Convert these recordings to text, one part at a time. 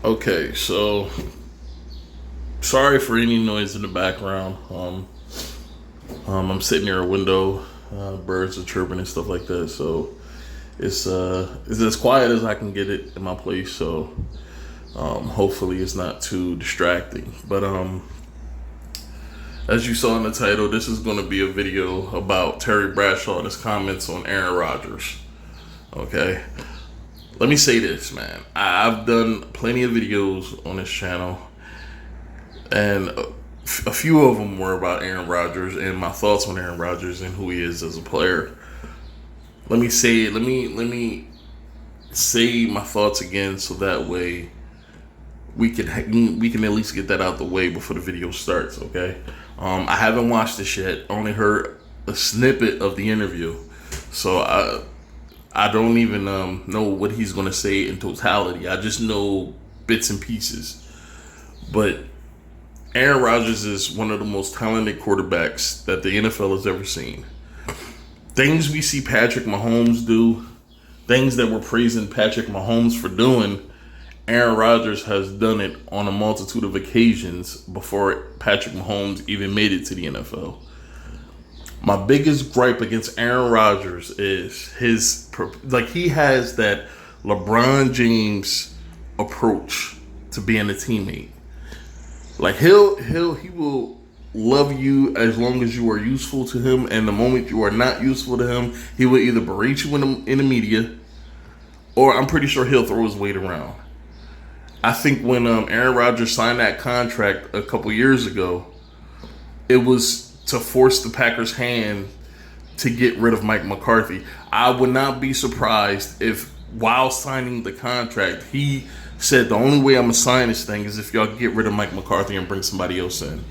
Okay, so sorry for any noise in the background. I'm sitting near a window, birds are chirping and stuff like that. So it's as quiet as I can get it in my place. So hopefully it's not too distracting. But as you saw in the title, this is going to be a video about Terry Bradshaw and his comments on Aaron Rodgers. Okay. Let me say this, man. I've done plenty of videos on this channel, and a few of them were about Aaron Rodgers and my thoughts on Aaron Rodgers and who he is as a player. Let me say my thoughts again, so that way we can at least get that out the way before the video starts. Okay. I haven't watched this yet. Only heard a snippet of the interview, so I don't even know what he's going to say in totality. I just know bits and pieces. But Aaron Rodgers is one of the most talented quarterbacks that the NFL has ever seen. Things we see Patrick Mahomes do, things that we're praising Patrick Mahomes for doing, Aaron Rodgers has done it on a multitude of occasions before Patrick Mahomes even made it to the NFL. My biggest gripe against Aaron Rodgers is he has that LeBron James approach to being a teammate. Like he will love you as long as you are useful to him, and the moment you are not useful to him, he will either berate you in the media, or I'm pretty sure he'll throw his weight around. I think when Aaron Rodgers signed that contract a couple years ago, it was to force the Packers' hand to get rid of Mike McCarthy. I would not be surprised if, while signing the contract, he said the only way I'm going to sign this thing is if y'all get rid of Mike McCarthy and bring somebody else in.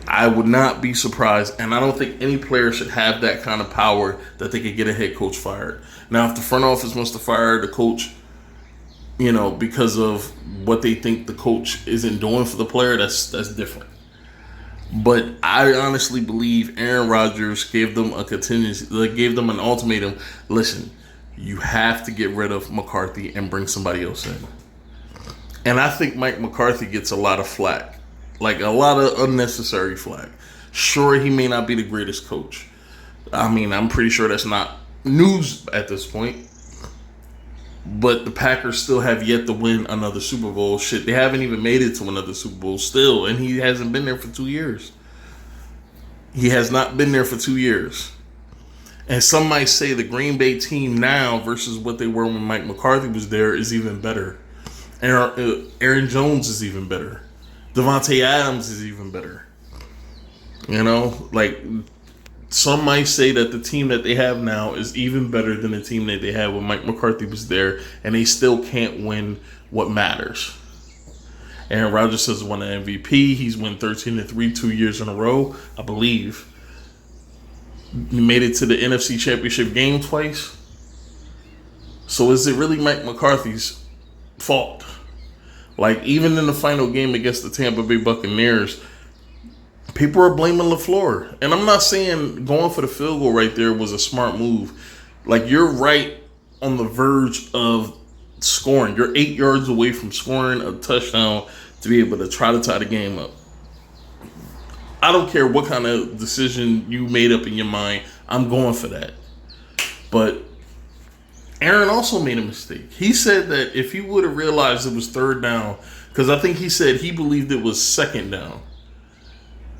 I would not be surprised, and I don't think any player should have that kind of power that they could get a head coach fired. Now, if the front office wants to fire the coach, because of what they think the coach isn't doing for the player, that's different. But I honestly believe Aaron Rodgers gave them a contingency, gave them an ultimatum. Listen, you have to get rid of McCarthy and bring somebody else in. And I think Mike McCarthy gets a lot of flack, like a lot of unnecessary flack. Sure, he may not be the greatest coach. I mean, I'm pretty sure that's not news at this point. But the Packers still have yet to win another Super Bowl. Shit, they haven't even made it to another Super Bowl still, and he hasn't been there for 2 years. He has not been there for 2 years. And some might say the Green Bay team now versus what they were when Mike McCarthy was there is even better. Aaron Jones is even better. Davante Adams is even better. Some might say that the team that they have now is even better than the team that they had when Mike McCarthy was there, and they still can't win what matters. Aaron Rodgers has won an MVP. He's won 13-3 2 years in a row, I believe. He made it to the NFC Championship game twice. So is it really Mike McCarthy's fault? Even in the final game against the Tampa Bay Buccaneers, people are blaming LaFleur. And I'm not saying going for the field goal right there was a smart move. You're right on the verge of scoring. You're 8 yards away from scoring a touchdown to be able to try to tie the game up. I don't care what kind of decision you made up in your mind. I'm going for that. But Aaron also made a mistake. He said that if he would have realized it was third down, because I think he said he believed it was second down.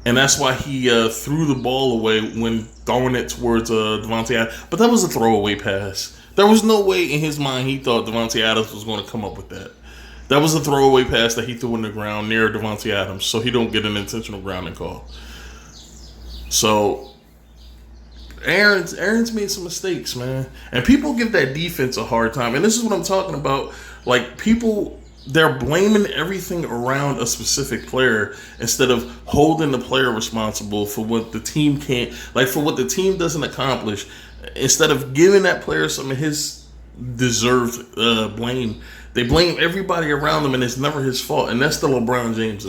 And that's why he threw the ball away when throwing it towards Davante Adams. But that was a throwaway pass. There was no way in his mind he thought Davante Adams was going to come up with that. That was a throwaway pass that he threw in the ground near Davante Adams, so he don't get an intentional grounding call. So Aaron's made some mistakes, man. And people give that defense a hard time. And this is what I'm talking about. They're blaming everything around a specific player instead of holding the player responsible for what the team can't, for what the team doesn't accomplish. Instead of giving that player some of his deserved blame, they blame everybody around him, and it's never his fault. And that's the LeBron James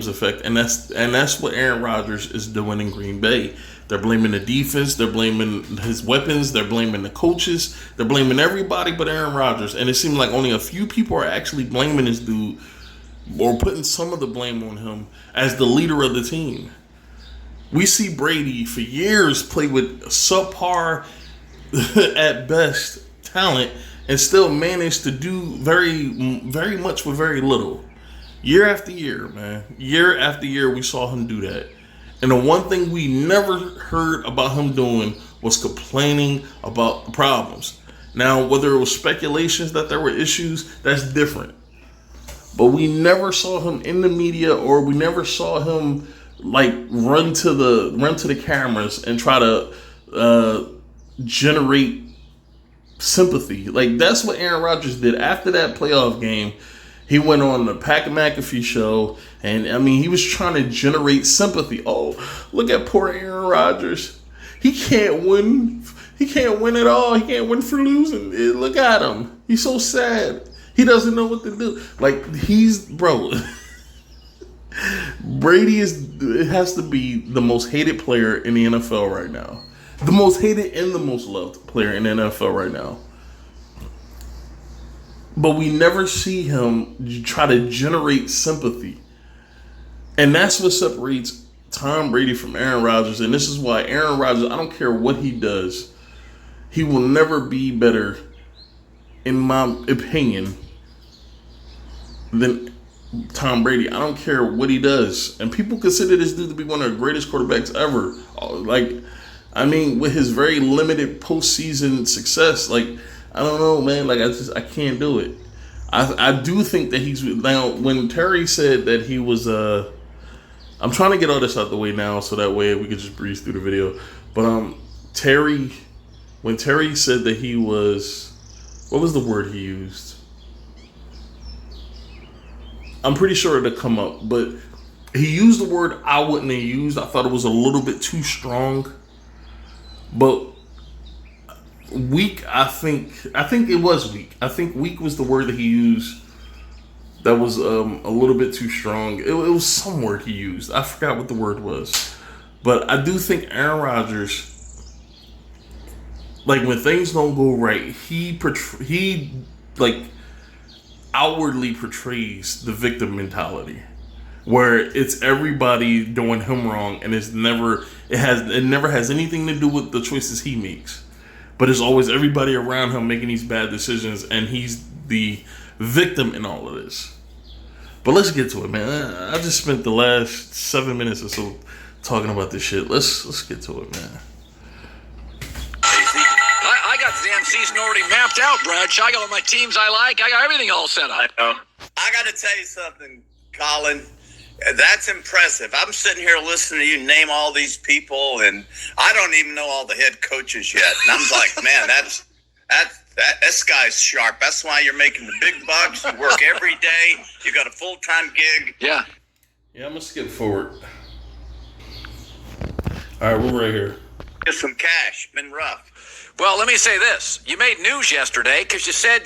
effect. And that's what Aaron Rodgers is doing in Green Bay. They're blaming the defense. They're blaming his weapons. They're blaming the coaches. They're blaming everybody but Aaron Rodgers. And it seems like only a few people are actually blaming this dude or putting some of the blame on him as the leader of the team. We see Brady for years play with subpar, at best, talent and still manage to do very much with very little. Year after year, man. Year after year, we saw him do that. And the one thing we never heard about him doing was complaining about problems. Now, whether it was speculations that there were issues, that's different. But we never saw him in the media, or we never saw him like run to the cameras and try to generate sympathy. Like, that's what Aaron Rodgers did after that playoff game. He went on the Pat McAfee show, and I mean, he was trying to generate sympathy. Oh, look at poor Aaron Rodgers. He can't win. He can't win at all. He can't win for losing. Look at him. He's so sad. He doesn't know what to do. Like, bro. Brady has to be the most hated player in the NFL right now. The most hated and the most loved player in the NFL right now. But we never see him try to generate sympathy. And that's what separates Tom Brady from Aaron Rodgers. And this is why Aaron Rodgers, I don't care what he does, he will never be better, in my opinion, than Tom Brady. I don't care what he does. And people consider this dude to be one of the greatest quarterbacks ever. Like, I mean, with his very limited postseason success, like, I don't know, man. Like, I can't do it. I do think that he's, now, when Terry said that he was, I'm trying to get all this out the way now so that way we could just breeze through the video. But when Terry said that he was, what was the word he used? I'm pretty sure it'll come up, but he used the word I wouldn't have used. I thought it was a little bit too strong. But weak, I think it was weak. I think weak was the word that he used that was a little bit too strong. It was some word he used. I forgot what the word was. But I do think Aaron Rodgers, like, when things don't go right, he like outwardly portrays the victim mentality, where it's everybody doing him wrong, and it never has anything to do with the choices he makes. But it's always everybody around him making these bad decisions, and he's the victim in all of this. But let's get to it, man. I just spent the last 7 minutes or so talking about this shit. Let's get to it, man. I got the damn season already mapped out, Bradshaw. I got all my teams I like. I got everything all set up. I know. I got to tell you something, Colin. That's impressive. I'm sitting here listening to you name all these people, and I don't even know all the head coaches yet. And I'm like, man, this guy's sharp. That's why you're making the big bucks. You work every day. You got a full-time gig. Yeah. Yeah, I'm gonna skip forward. All right, we're right here. Get some cash. Been rough. Well, let me say this. You made news yesterday because you said,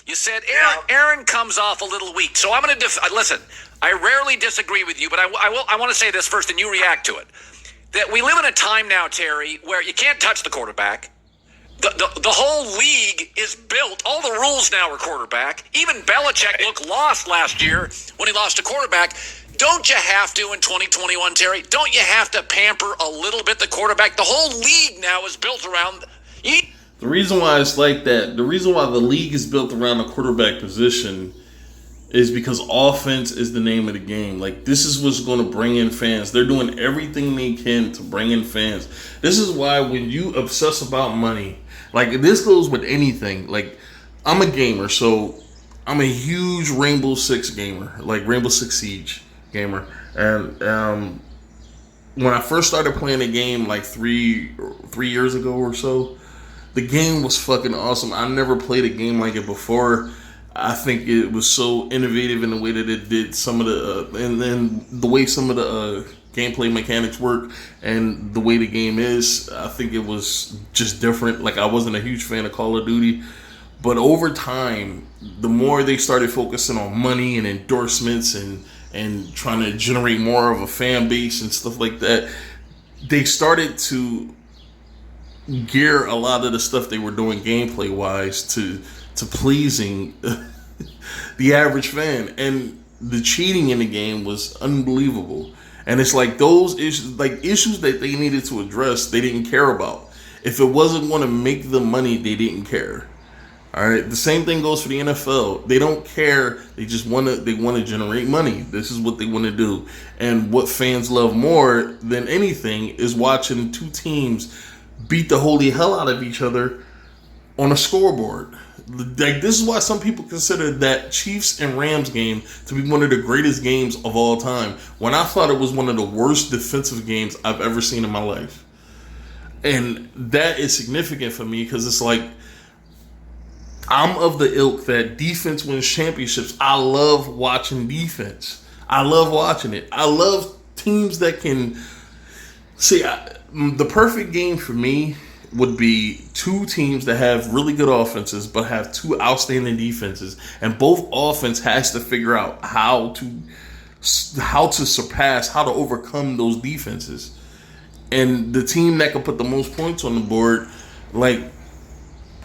you said Aaron comes off a little weak. So I'm going to listen. I rarely disagree with you, but I want to say this first, and you react to it. That we live in a time now, Terry, where you can't touch the quarterback. The whole league is built. All the rules now are quarterback. Even Belichick looked lost last year when he lost a quarterback. Don't you have to in 2021, Terry? Don't you have to pamper a little bit the quarterback? The whole league now is built around. The reason why it's like that, the reason why the league is built around the quarterback position is because offense is the name of the game. Like, this is what's going to bring in fans. They're doing everything they can to bring in fans. This is why when you obsess about money, like, this goes with anything. Like, I'm a gamer, so I'm a huge Rainbow Six gamer, like Rainbow Six Siege gamer. And when I first started playing the game, like three years ago or so, the game was fucking awesome. I never played a game like it before. I think it was so innovative in the way that it did some of the, and then the way some of the gameplay mechanics work and the way the game is. I think it was just different. Like, I wasn't a huge fan of Call of Duty, but over time, the more they started focusing on money and endorsements and trying to generate more of a fan base and stuff like that, they started to gear a lot of the stuff they were doing gameplay wise to pleasing the average fan, and the cheating in the game was unbelievable. And it's like those issues that they needed to address, they didn't care about. If it wasn't going to make them money, they didn't care. All right, the same thing goes for the NFL. They don't care. They just want to generate money. This is what they want to do. And what fans love more than anything is watching two teams beat the holy hell out of each other on a scoreboard. Like, this is why some people consider that Chiefs and Rams game to be one of the greatest games of all time, when I thought it was one of the worst defensive games I've ever seen in my life. And that is significant for me because it's like, I'm of the ilk that defense wins championships. I love watching defense. I love watching it. I love teams that can see. The perfect game for me would be two teams that have really good offenses but have two outstanding defenses, and both offense has to figure out how to surpass, how to overcome those defenses. And the team that can put the most points on the board, like,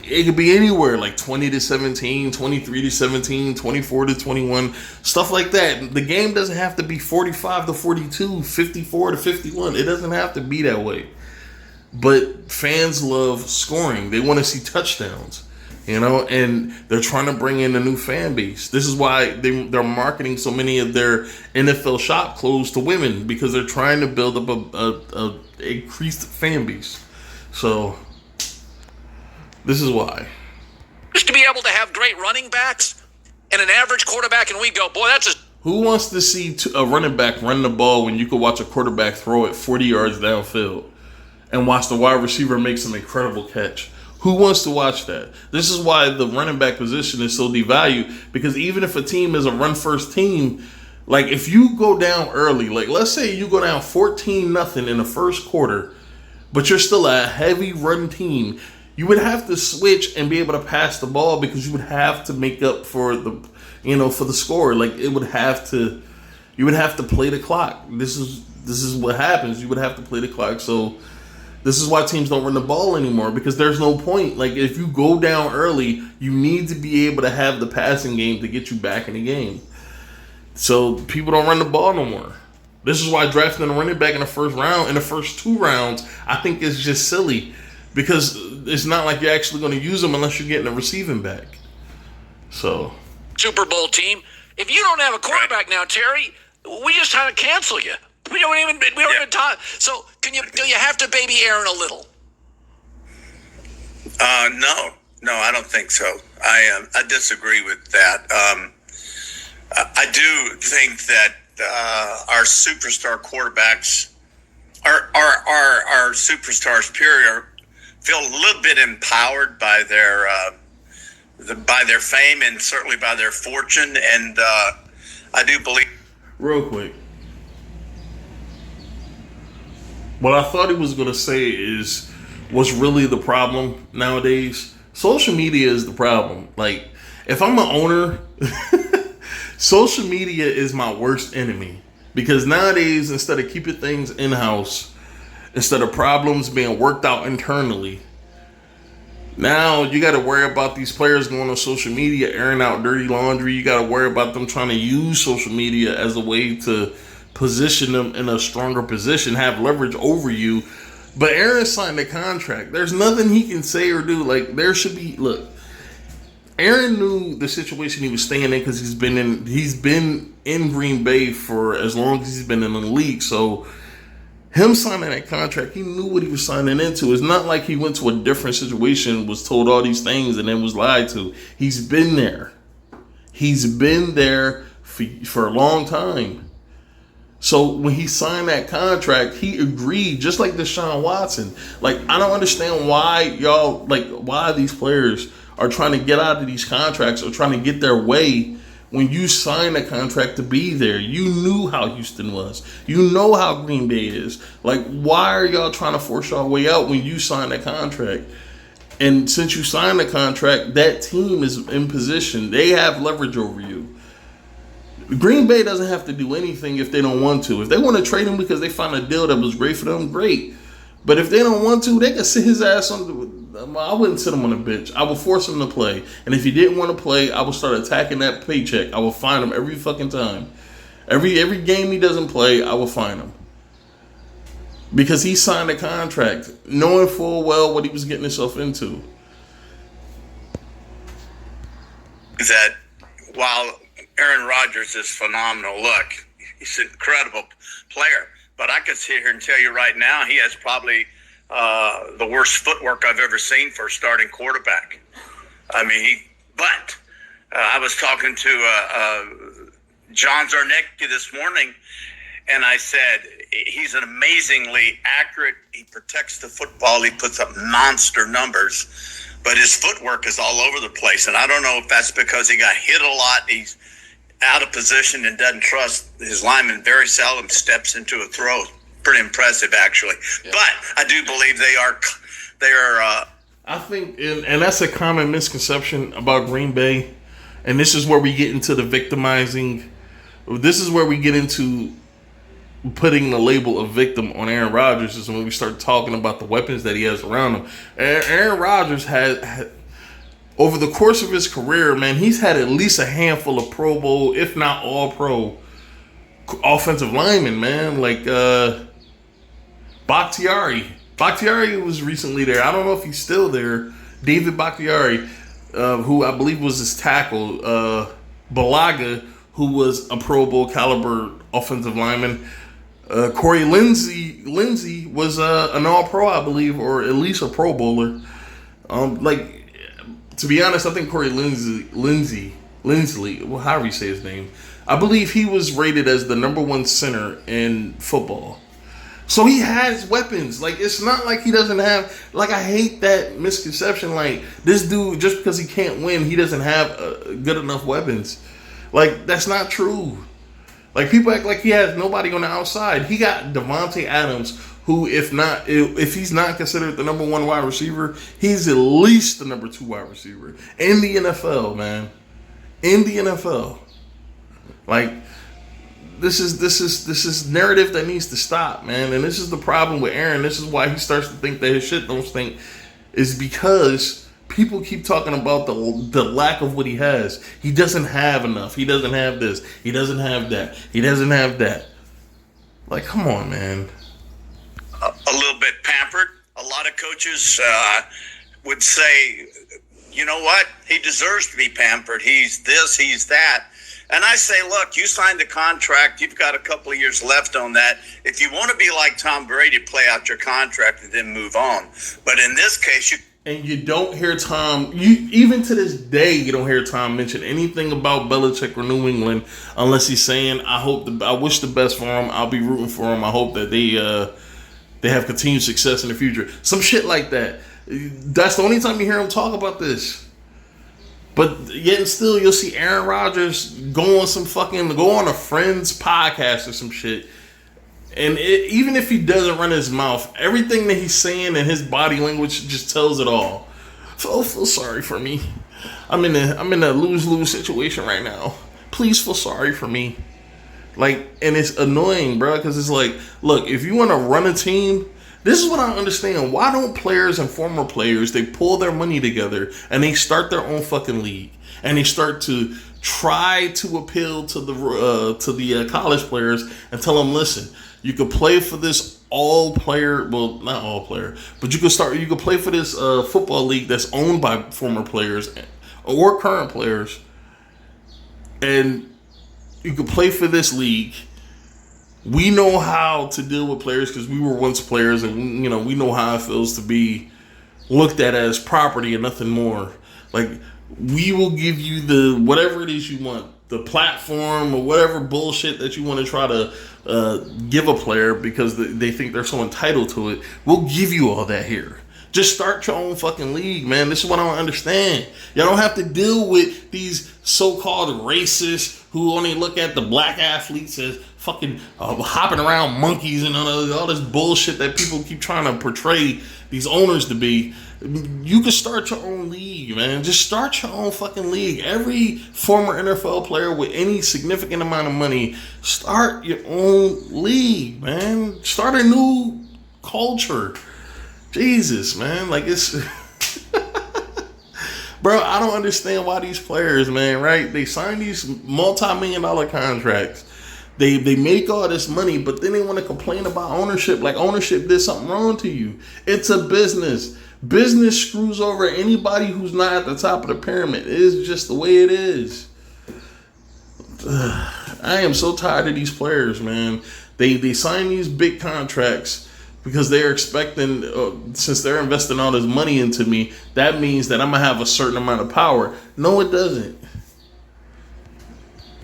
it could be anywhere, like 20-17, 23-17, 24-21, stuff like that. The game doesn't have to be 45-42, 54-51. It doesn't have to be that way. But fans love scoring. They want to see touchdowns, and they're trying to bring in a new fan base. This is why they're marketing so many of their NFL shop clothes to women, because they're trying to build up a increased fan base. So this is why. Just to be able to have great running backs and an average quarterback, and we go, boy, that's a... Who wants to see a running back run the ball when you could watch a quarterback throw it 40 yards downfield and watch the wide receiver make some incredible catch? Who wants to watch that? This is why the running back position is so devalued, because even if a team is a run-first team, like, if you go down early, like, let's say you go down 14-0 in the first quarter, but you're still a heavy run team, you would have to switch and be able to pass the ball, because you would have to make up for the score. Like, you would have to play the clock. This is what happens. You would have to play the clock. So this is why teams don't run the ball anymore, because there's no point. Like, if you go down early, you need to be able to have the passing game to get you back in the game. So people don't run the ball no more. This is why drafting a running back in the first round, in the first 2 rounds, I think is just silly. Because it's not like you're actually going to use them unless you're getting a receiving back. So, Super Bowl team. If you don't have a quarterback now, Terry, we just had to cancel you. We don't even talk. So, do you have to baby Aaron a little? No, I don't think so. I disagree with that. I do think that our superstar quarterbacks, our superstars, period, feel a little bit empowered by their fame and certainly by their fortune, and I do believe. Real quick, what I thought he was going to say is what's really the problem nowadays. Social media is the problem. Like, if I'm an owner, social media is my worst enemy, because nowadays, instead of keeping things in-house, instead of problems being worked out internally, now you got to worry about these players going on social media, airing out dirty laundry. You got to worry about them trying to use social media as a way to position them in a stronger position, have leverage over you. But Aaron signed a contract. There's nothing he can say or do. Like, there should be, look, Aaron knew the situation he was staying in, because he's been in Green Bay for as long as he's been in the league. So him signing that contract, he knew what he was signing into. It's not like he went to a different situation, was told all these things, and then was lied to. He's been there. He's been there for a long time. So when he signed that contract, he agreed, just like Deshaun Watson. Like, I don't understand why why these players are trying to get out of these contracts or trying to get their way. When you signed a contract to be there, you knew how Houston was. You know how Green Bay is. Like, why are y'all trying to force your way out when you signed a contract? And since you signed the contract, that team is in position. They have leverage over you. Green Bay doesn't have to do anything if they don't want to. If they want to trade him because they found a deal that was great for them, great. But if they don't want to, they can sit his ass on. I wouldn't sit him on a bench. I would force him to play. And if he didn't want to play, I would start attacking that paycheck. I would fine him every fucking time. Every game he doesn't play, I will fine him. Because he signed a contract knowing full well what he was getting himself into. That while Aaron Rodgers is phenomenal, look, he's an incredible player. But I could sit here and tell you right now, he has probably the worst footwork I've ever seen for a starting quarterback. I mean, I was talking to John Zarnecki this morning, and I said, he's an amazingly accurate, he protects the football, he puts up monster numbers, but his footwork is all over the place. And I don't know if that's because he got hit a lot, he's out of position and doesn't trust his lineman, very seldom steps into a throw. Pretty impressive, actually. Yeah. But I do believe they are. I think, and that's a common misconception about Green Bay, and this is where we get into the victimizing. This is where we get into putting the label of victim on Aaron Rodgers, is when we start talking about the weapons that he has around him. Aaron Rodgers had over the course of his career, man, he's had at least a handful of Pro Bowl, if not all Pro, offensive linemen, man. Like Bakhtiari. Bakhtiari was recently there. I don't know if he's still there. David Bakhtiari, who I believe was his tackle. Balaga, who was a Pro Bowl caliber offensive lineman. Corey Lindsey was an All-Pro, I believe, or at least a Pro Bowler. To be honest, I think Corey Linsley, well, however you say his name, I believe he was rated as the number 1 center in football. So he has weapons. Like, it's not like he doesn't have. Like, I hate that misconception. Like, this dude, just because he can't win, he doesn't have good enough weapons. Like, that's not true. Like, people act like he has nobody on the outside. He got Devontae Adams, who, if he's not considered the number 1 wide receiver, he's at least the number 2 wide receiver in the NFL, man. In the NFL. Like, this is narrative that needs to stop, man. And this is the problem with Aaron. This is why he starts to think that his shit don't stink, is because people keep talking about the lack of what he has. He doesn't have enough. He doesn't have this. He doesn't have that. He doesn't have that. Like, come on, man. A little bit pampered. A lot of coaches would say, you know what? He deserves to be pampered. He's this, he's that. And I say, look, you signed the contract. You've got a couple of years left on that. If you want to be like Tom Brady, play out your contract and then move on. But in this case, you don't hear Tom, even to this day, you don't hear Tom mention anything about Belichick or New England unless he's saying, I wish the best for him. I'll be rooting for him. I hope that they have continued success in the future. Some shit like that. That's the only time you hear him talk about this. But yet and still, you'll see Aaron Rodgers go on a Friends podcast or some shit. And even if he doesn't run his mouth, everything that he's saying and his body language just tells it all. So feel sorry for me. I'm in a lose-lose situation right now. Please feel sorry for me. Like, and it's annoying, bro, because it's like, look, if you want to run a team, this is what I don't understand. Why don't players and former players, they pull their money together and they start their own fucking league and they start to try to appeal to the college players and tell them, listen, you could play for this not all player, but you could play for this football league that's owned by former players or current players, and you could play for this league. We know how to deal with players because we were once players, and we know how it feels to be looked at as property and nothing more. Like, we will give you the whatever it is you want, the platform or whatever bullshit that you want to try to give a player because they think they're so entitled to it. We'll give you all that here. Just start your own fucking league, man. This is what I don't understand. Y'all don't have to deal with these so-called racists who only look at the black athletes as fucking hopping around monkeys and all this bullshit that people keep trying to portray these owners to be. You can start your own league, man. Just start your own fucking league. Every former NFL player with any significant amount of money, start your own league, man. Start a new culture. Jesus, man. Like, it's... Bro, I don't understand why these players, man, right? They sign these multi-million-dollar contracts. They make all this money, but then they want to complain about ownership. Like, ownership did something wrong to you. It's a business. Business screws over anybody who's not at the top of the pyramid. It's just the way it is. I am so tired of these players, man. They sign these big contracts because they're expecting, since they're investing all this money into me, that means that I'm going to have a certain amount of power. No, it doesn't.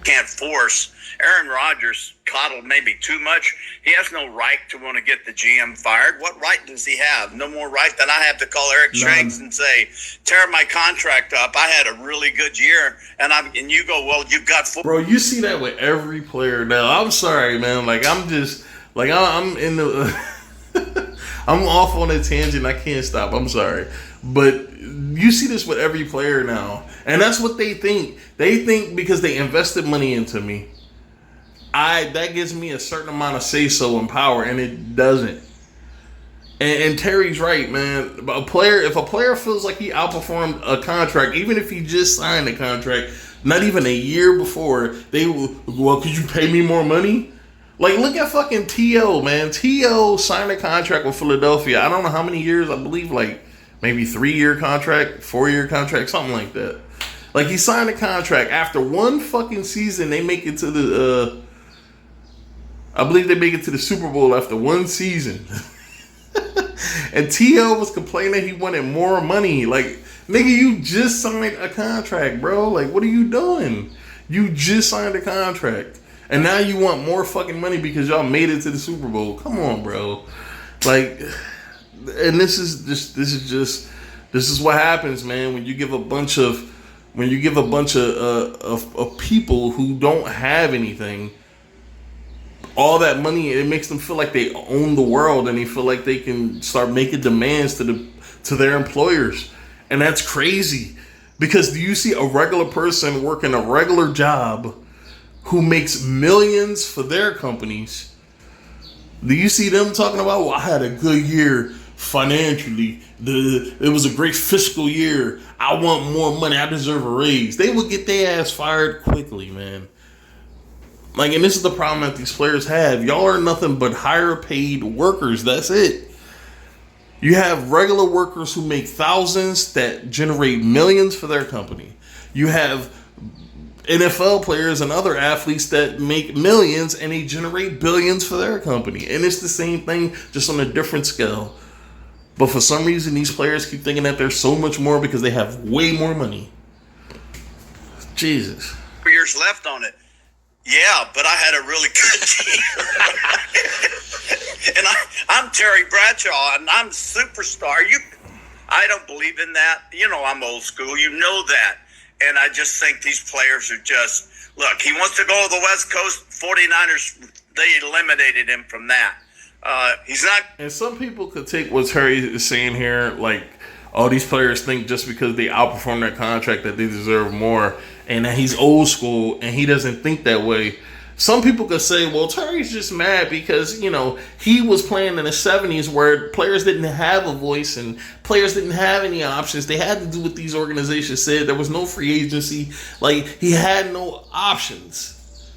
Can't force. Aaron Rodgers coddled maybe too much. He has no right to want to get the GM fired. What right does he have? No more right than I have to call Eric Shanks and say, tear my contract up. I had a really good year. And you go, well, you got four. Bro, you see that with every player now. I'm sorry, man. Like, I'm just, like, I'm in the, I'm off on a tangent. I can't stop. I'm sorry. But you see this with every player now. And that's what they think. They think because they invested money into me, that gives me a certain amount of say-so and power, and it doesn't. And Terry's right, man. If a player feels like he outperformed a contract, even if he just signed a contract, not even a year before, they will, well, could you pay me more money? Like, look at fucking T.O., man. T.O. signed a contract with Philadelphia. I don't know how many years. I believe, like, maybe 3-year contract, 4-year contract, something like that. Like, he signed a contract. After one fucking season, they make it to the... I believe they make it to the Super Bowl after one season. And T.O. was complaining he wanted more money. Like, nigga, you just signed a contract, bro. Like, what are you doing? You just signed a contract. And now you want more fucking money because y'all made it to the Super Bowl. Come on, bro. Like, and this is what happens, man, when you give a bunch of people who don't have anything all that money. It makes them feel like they own the world, and they feel like they can start making demands to their employers. And that's crazy, because do you see a regular person working a regular job who makes millions for their companies? Do you see them talking about, well, I had a good year financially, it was a great fiscal year, I want more money, I deserve a raise? They would get their ass fired quickly, man. Like, and this is the problem that these players have. Y'all are nothing but higher paid workers. That's it. You have regular workers who make thousands that generate millions for their company. You have NFL players and other athletes that make millions and they generate billions for their company. And it's the same thing, just on a different scale. But for some reason, these players keep thinking that they're so much more because they have way more money. Jesus. 4 years left on it. Yeah, but I had a really good team. And I'm Terry Bradshaw, and I'm superstar. I don't believe in that. You know, I'm old school. You know that. And I just think these players are just, look, he wants to go to the West Coast. 49ers, they eliminated him from that. He's not. And some people could take what Terry is saying here, like, all these players think just because they outperform their contract that they deserve more, and that he's old school and he doesn't think that way. Some people could say, well, Terry's just mad because, you know, he was playing in the 70s where players didn't have a voice and players didn't have any options. They had to do what these organizations said. There was no free agency. Like, he had no options.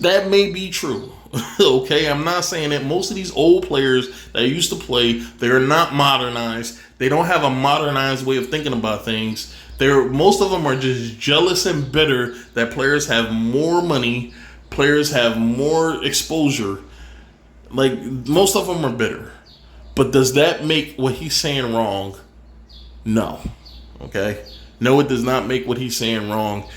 That may be true. Okay, I'm not saying that. Most of these old players that used to play, they're not modernized. They don't have a modernized way of thinking about things. Most of them are just jealous and bitter that players have more money, players have more exposure. Like, most of them are bitter. But does that make what he's saying wrong? No. Okay? No, it does not make what he's saying wrong.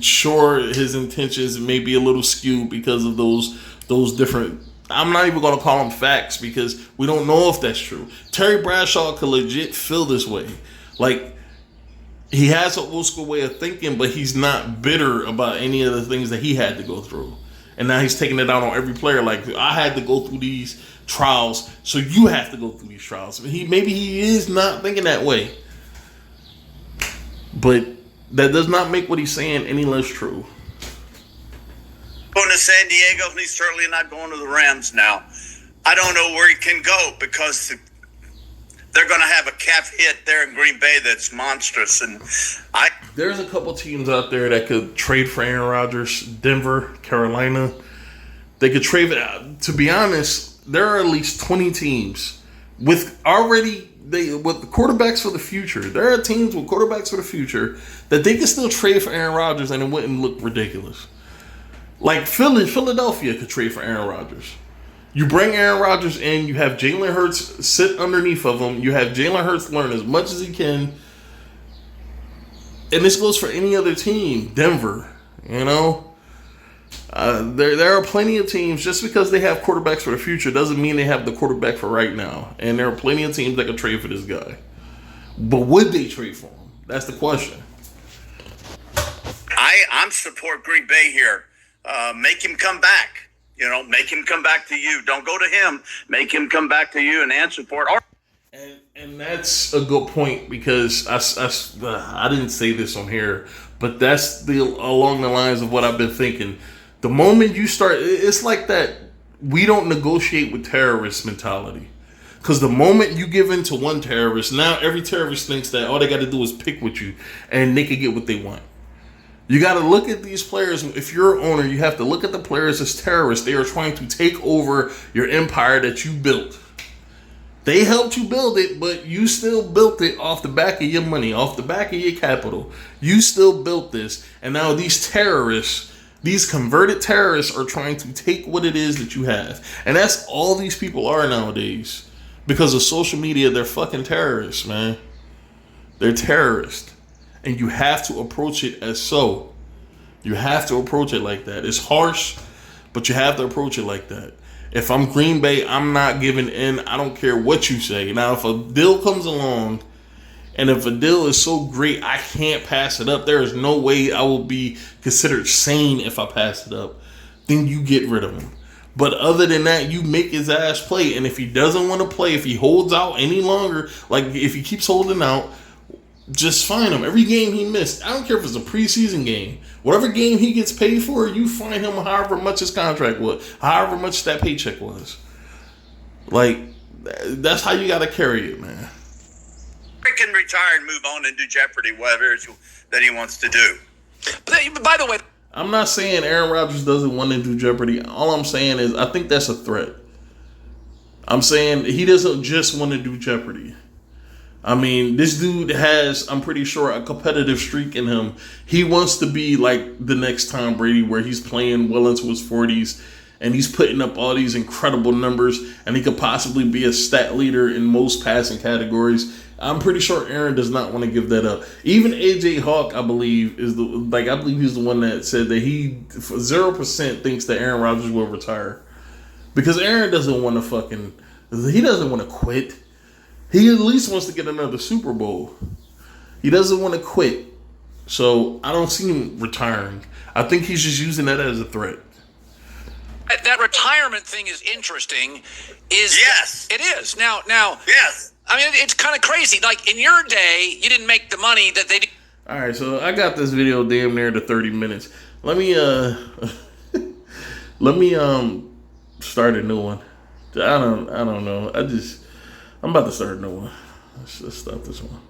Sure, his intentions may be a little skewed because of those different I'm not even going to call them facts because we don't know if that's true. Terry Bradshaw could legit feel this way. Like, he has an old school way of thinking, but he's not bitter about any of the things that he had to go through. And now he's taking it out on every player. Like, I had to go through these trials, so you have to go through these trials. Maybe he is not thinking that way. But that does not make what he's saying any less true. Going to San Diego, and he's certainly not going to the Rams now. I don't know where he can go because they're going to have a cap hit there in Green Bay that's monstrous. And there's a couple teams out there that could trade for Aaron Rodgers. Denver, Carolina. They could trade it. To be honest, there are at least 20 teams with quarterbacks for the future. There are teams with quarterbacks for the future that they can still trade for Aaron Rodgers and it wouldn't look ridiculous. Like Philadelphia could trade for Aaron Rodgers. You bring Aaron Rodgers in, you have Jalen Hurts sit underneath of him, you have Jalen Hurts learn as much as he can. And this goes for any other team. Denver, you know. There are plenty of teams, just because they have quarterbacks for the future doesn't mean they have the quarterback for right now. And there are plenty of teams that could trade for this guy. But would they trade for him? That's the question. I'm support Green Bay here. Make him come back. You know, make him come back to you. Don't go to him. Make him come back to you and answer for it. And that's a good point, because I didn't say this on here, but that's along the lines of what I've been thinking. The moment you start, it's like that we don't negotiate with terrorist mentality. Because the moment you give in to one terrorist, now every terrorist thinks that all they got to do is pick with you and they can get what they want. You got to look at these players. If you're an owner, you have to look at the players as terrorists. They are trying to take over your empire that you built. They helped you build it, but you still built it off the back of your money, off the back of your capital. You still built this. And now these terrorists, these converted terrorists, are trying to take what it is that you have. And that's all these people are nowadays. Because of social media, they're fucking terrorists, man. They're terrorists. And you have to approach it as so. You have to approach it like that. It's harsh, but you have to approach it like that. If I'm Green Bay, I'm not giving in. I don't care what you say. Now, if a deal comes along, and if a deal is so great I can't pass it up, there is no way I will be considered sane if I pass it up, then you get rid of him. But other than that, you make his ass play. And if he doesn't want to play, if he holds out any longer, like if he keeps holding out, just fine him. Every game he missed, I don't care if it's a preseason game. Whatever game he gets paid for, you fine him however much his contract was, however much that paycheck was. Like, that's how you got to carry it, man. He can retire and move on and do Jeopardy, whatever it is that he wants to do. But by the way, I'm not saying Aaron Rodgers doesn't want to do Jeopardy. All I'm saying is I think that's a threat. I'm saying he doesn't just want to do Jeopardy. I mean, this dude has, I'm pretty sure, a competitive streak in him. He wants to be like the next Tom Brady, where he's playing well into his 40s and he's putting up all these incredible numbers, and he could possibly be a stat leader in most passing categories. I'm pretty sure Aaron does not want to give that up. Even AJ Hawk, I believe, is I believe he's the one that said that he 0% thinks that Aaron Rodgers will retire, because Aaron doesn't want to he doesn't want to quit. He at least wants to get another Super Bowl. He doesn't want to quit. So I don't see him retiring. I think he's just using that as a threat. That retirement thing is interesting. Yes. It is. Now. Yes. I mean, it's kind of crazy. Like, in your day, you didn't make the money that they did. All right, so I got this video damn near to 30 minutes. Let me start a new one. I don't know. I'm about to start a new one. Let's stop this one.